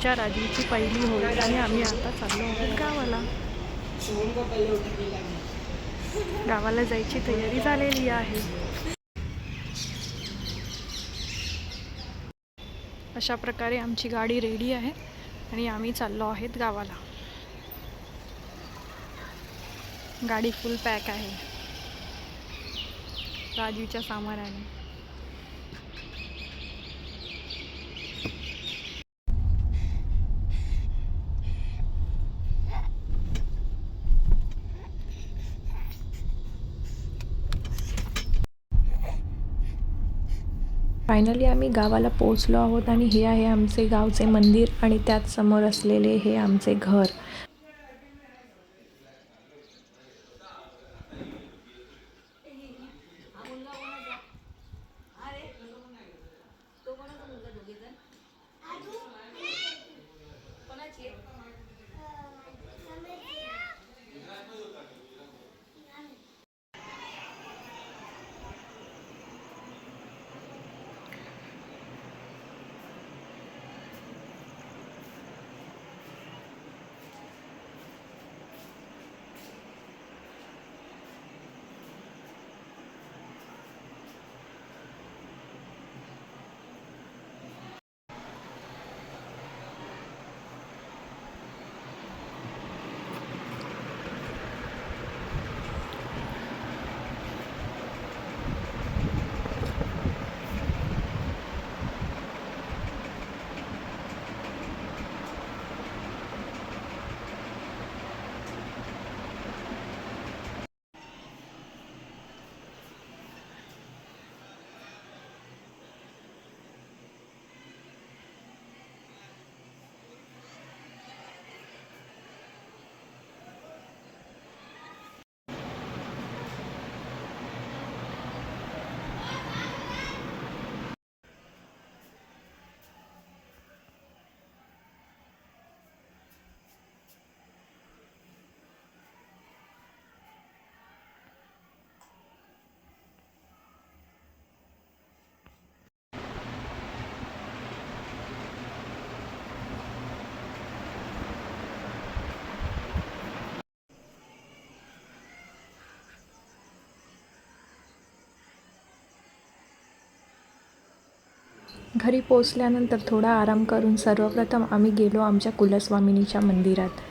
आमच्या राजवीची पहिली होळी आणि आम्ही आता चाललो आहोत गावाला. गावाला जायची तयारी झालेली आहे. अशा प्रकारे आमची गाडी रेडी आहे आणि आम्ही चाललो आहेत गावाला. गाडी फुल पॅक आहे राजवीच्या सामानाने. फायनली आम्ही गावाला पोहोचलो आहोत आणि हे आहे आमचे गावचे मंदिर आणि त्याच समोर असलेले हे आमचे घर. घरी पोचल्यानंतर थोडा आराम करून सर्वप्रथम आम्ही गेलो आमच्या कुलस्वामिनीच्या मंदिरात.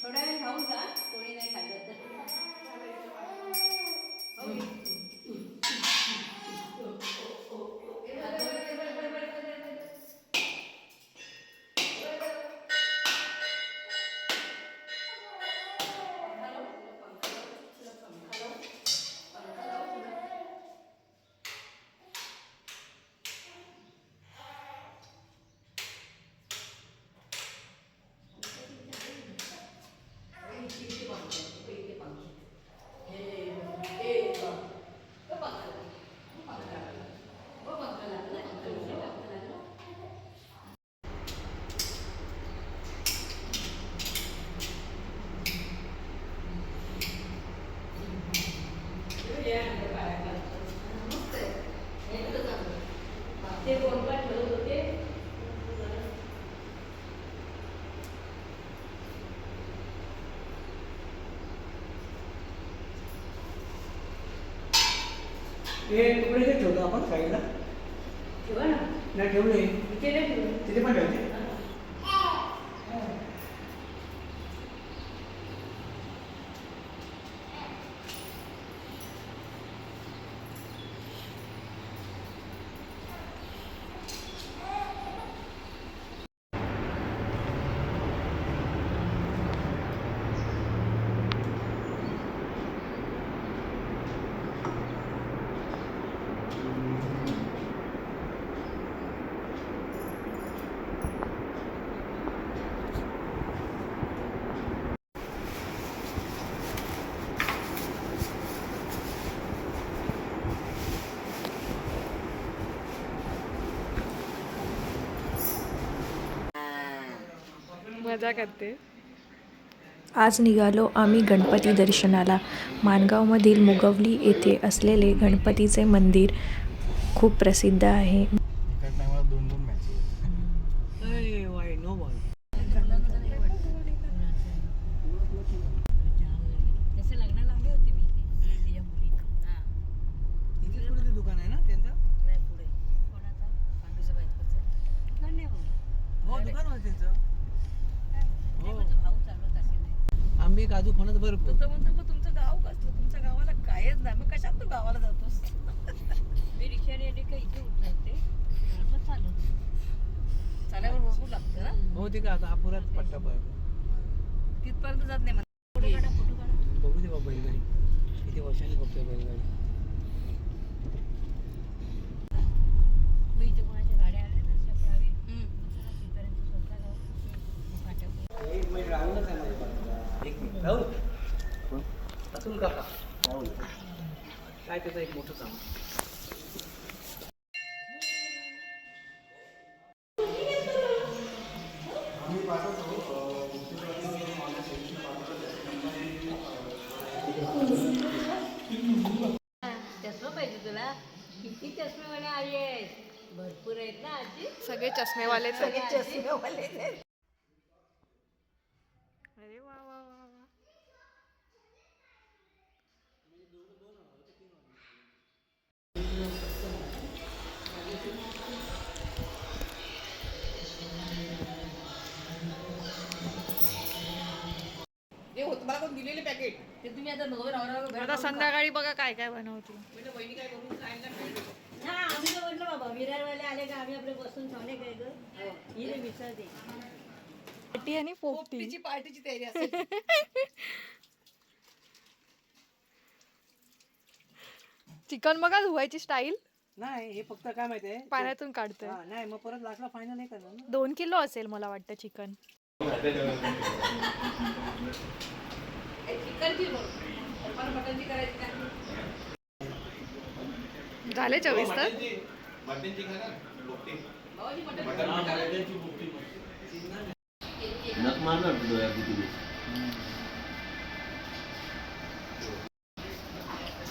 थोडा वेळ खाऊ का कोणी नाही खाल्लं तर ते कोण पण ठरवत होते हे तुकडे जे ठेवतो आपण साईडला ठेवा ना नाही ठेवले इथे नाही ठेवलं तिथे पण ठेवते मजा करते. आज निघालो आम्ही गणपती दर्शनाला. माणगावमधील मुगवली येथे असलेले गणपतीचे मंदिर खूप प्रसिद्ध आहे. जसं लग्नाला आले होते मी तिच्या मुलीचं इथे पुढे ते दुकान आहे ना त्यांचं नाही पुढे कोणाचा पांडूच्या बायकोचं नाही हो दुकान होतं त्यांचं हो भाऊ चालवत असेल नाही आंबे काजू फणस भरपूर तो म्हणतो मग तुमचं गाव कसलं, तुमच्या गावाला कायच नाही, मग कशात तू गावाला जातोस? मी रिक्षाने आले का इथे उतरते मग चालत चाल्यावर बघू लागतं ना, हो ते का आता अपुरात पट्टा पडतो तिथपर्यंत जात नाही. फोटो काढा फोटो काढा बघू दे बाबा बैलगाडी किती वर्षांनी बघतोय बैलगाडी मग इथे कोणाच्या गाड्या आल्या ना सफरावी तिथपर्यंत स्वतः गाव फाट्यावर एक मिनिट राहूनच आहे माझ्या बाजूला. एक मिनिट राहुल अतुल काका राहुल काय त्याचं एक मोठं काम चष्मा पाहिजे तुला किती चष्मेवाले आले आहेत भरपूर आहेत ना आजी सगळे चष्मेवालेच आहेत. चष्मेवाले अरे वा वा वा वा. जे होतं मला कोण दिलेले पॅकेट ते तुम्ही आता दोघं नवरा आता संध्याकाळी बघा काय काय बनवते. म्हणजे बहिणी काय करून खायला मिळेल हा आम्ही तर म्हटलं बाबा विरारवाले आले का आम्ही आपले बसून खाणे काय ग ही रे मिसळ दे पार्टी आणि पोपटी. तिची पार्टीची तयारी असेल चिकन बघा धुवायची स्टाईल नाही हे फक्त काय माहिती आहे पाण्यातून काढतोय. नाही मग परत लास्टला फायनल नाही करणार ना 2 किलो असेल मला वाटतं चिकन. चिकनची मला मटनची करायची काय झाले 24 तर नक मारणार तू डोळ्यात तुम्ही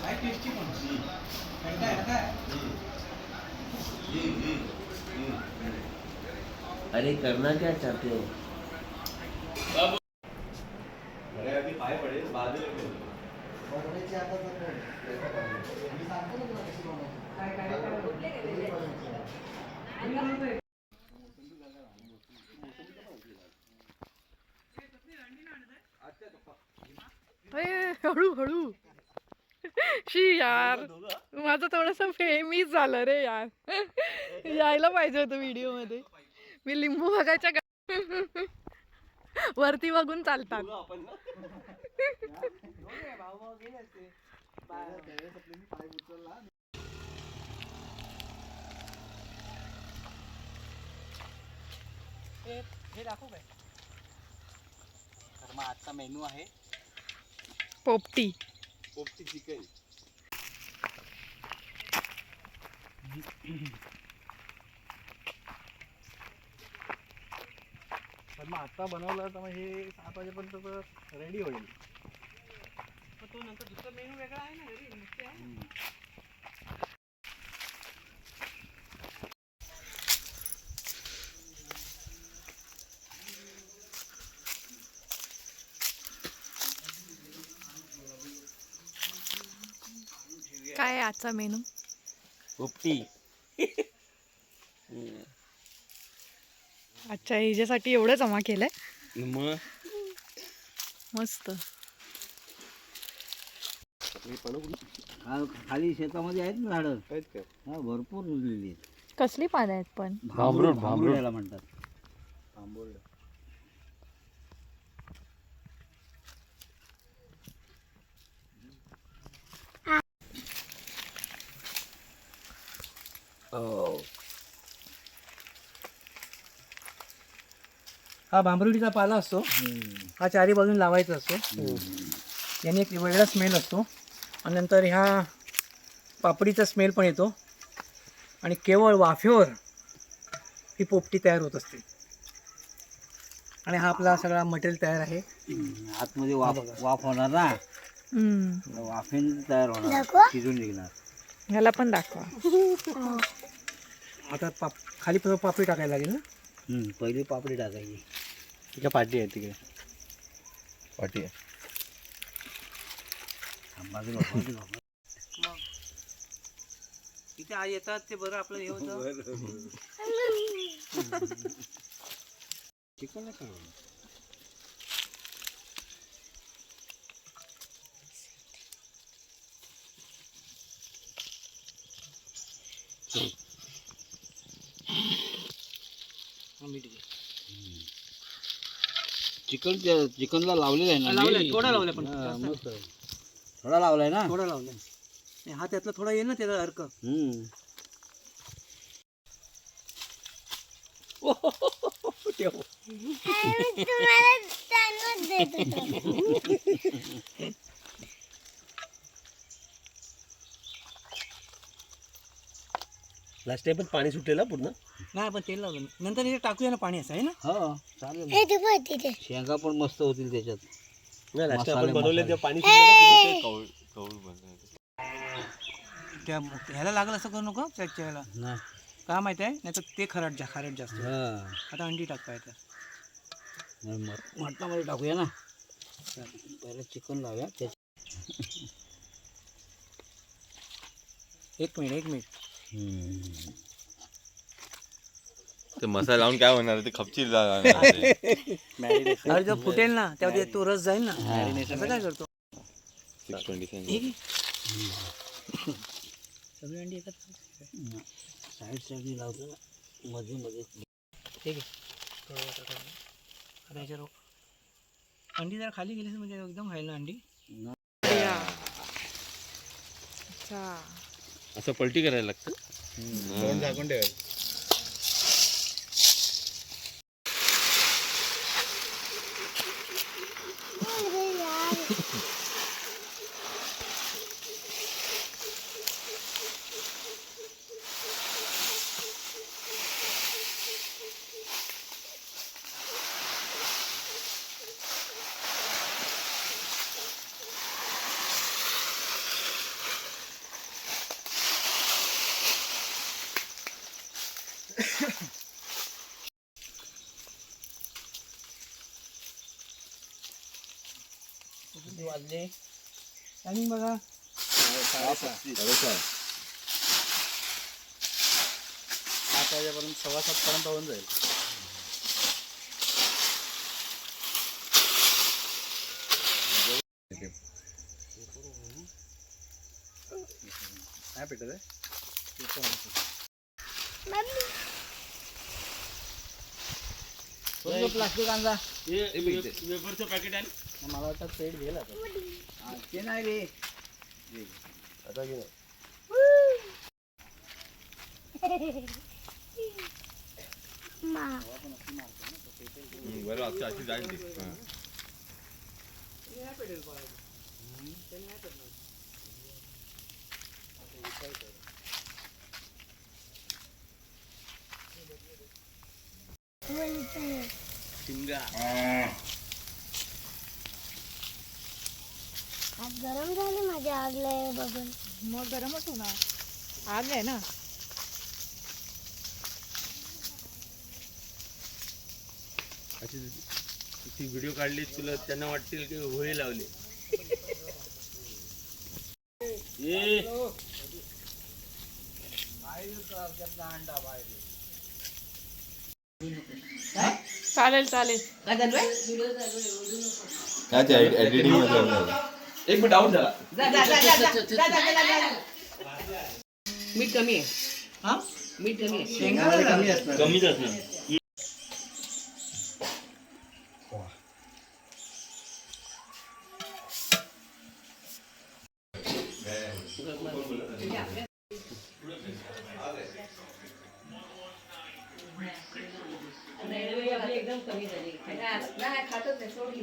काय टेस्टी पण काय अरे करना क्या चाहते हो अरे अभी पाए पड़े बाद में हळू हळू शी यार माझं थोडस फेमिस झालं रे यार यायला पाहिजे होतं व्हिडिओ मध्ये मी लिंबू बघायच्या वरती बघून चालतात हे दाखवू काय तर मग आजचा मेनू आहे पोपटी पोपटी चिकन. तर मग आता बनवलं तर मग हे 7 वाजेपर्यंत रेडी होईल. मग तो नंतर दुसरा मेनू वेगळा आहे ना घरी नुसते आहे. काय आहे आजचा मेनू पोपटी. अच्छा हिच्यासाठी एवढं जमा केलंय मग मस्त खाली शेतामध्ये आहेत ना झाडं आहेत का? हा भरपूर रुजलेली आहेत. कसली पानं आहेत पण भांबरूड याला म्हणतात. हा भांबरुडीचा पाला असतो. हा चारी बाजून लावायचा असतो. याने एक वेगळा स्मेल असतो आणि नंतर ह्या पापडीचा स्मेल पण येतो आणि केवळ वाफेवर ही पोपटी तयार होत असते. आणि हा आपला सगळा मटेरियल तयार आहे. आतमध्ये वाफ होणार ना वाफेने तयार होणार शिजून निघणार. ह्याला पण दाखवा आता खाली पापडी टाकायला लागेल ना. पहिली पापडी टाकायची. तिकडे पाटी आहे तिकडे पाटी आहे. तिथे आज येतात ते बरं आपलं हे होतं. चिकन नाही खाऊ. चिकनला लावलेलं आहे ना. लावलंय थोडा लावलाय पण हा, जास्त मस्त. थोडा लावलाय ना. थोडा लावलाय. नाही, हा त्यातला थोडा येईल ना त्याचा अर्क. लास्ट टाइम पण पाणी सुटलेलं पूर्ण. नाही आपण तेल लावलं नंतर हे टाकूया ना पाणी असं आहे ना. हो चालेल. शेंगा पण मस्त होतील त्याच्यात. नाही लास्ट टाइम मसाले, आपण बनवले मसाले. तेव्हा पाणी सुटलेलं कौल कौल बनवायचं. त्या ह्याला लागलं असं करू नको त्याच्या ह्याला. नाही. का माहित आहे नाही तर ते खारट जास्त. हा. आता अंडी टाकता येतात. मटणामध्ये टाकूया ना. पहिलं चिकन लावूया त्याच्या. एक मिनिट ते मसाला लावून काय होणार ते खपची अरे जर फुटेल ना तेव्हा तो रस जाईल ना. असं काय करतो 627 सगळी अंडी येतात. साईडने लावतो ना मध्ये मध्ये. ठीक आहे आता याच्यावर अंडी जरा खाली गेली म्हणजे एकदम खाईल ना अंडी. अच्छा असं पलटी करायला लागतं. झाकून ठेवायचं. किती वाजले टायमिंग बघा. 7 वाजेपर्यंत 6:15 पर्यंत होऊन जाईल. काय पेटत आहे? प्लास्टिक आणला. वेफरचं पॅकेट आहे. मला वाटतं पेट घेईल आता. ते नाही रे. आता घे. बरं अशी अशी जाईल ती. शिमगा. आज गरम झाले माझे आगले बघून. मग गरमच होणार. आग आहे ना. अशी ती व्हिडिओ काढली तुला त्यांना वाटतील की होळी लावली. चालेल चालेल. काय चालू आहे? काय ते एडिटिंग मध्ये एक मिनिट आउट झाला. जा, जा, जा, जा, जा, जा, जा, जा, जा. मीठ कमी आहे. हा मीठ कमी आहे. शेंगामध्ये कमी असणार. कमीच असणार. आपली एकदम कमी झाली. नाही खातच नाही सोडली.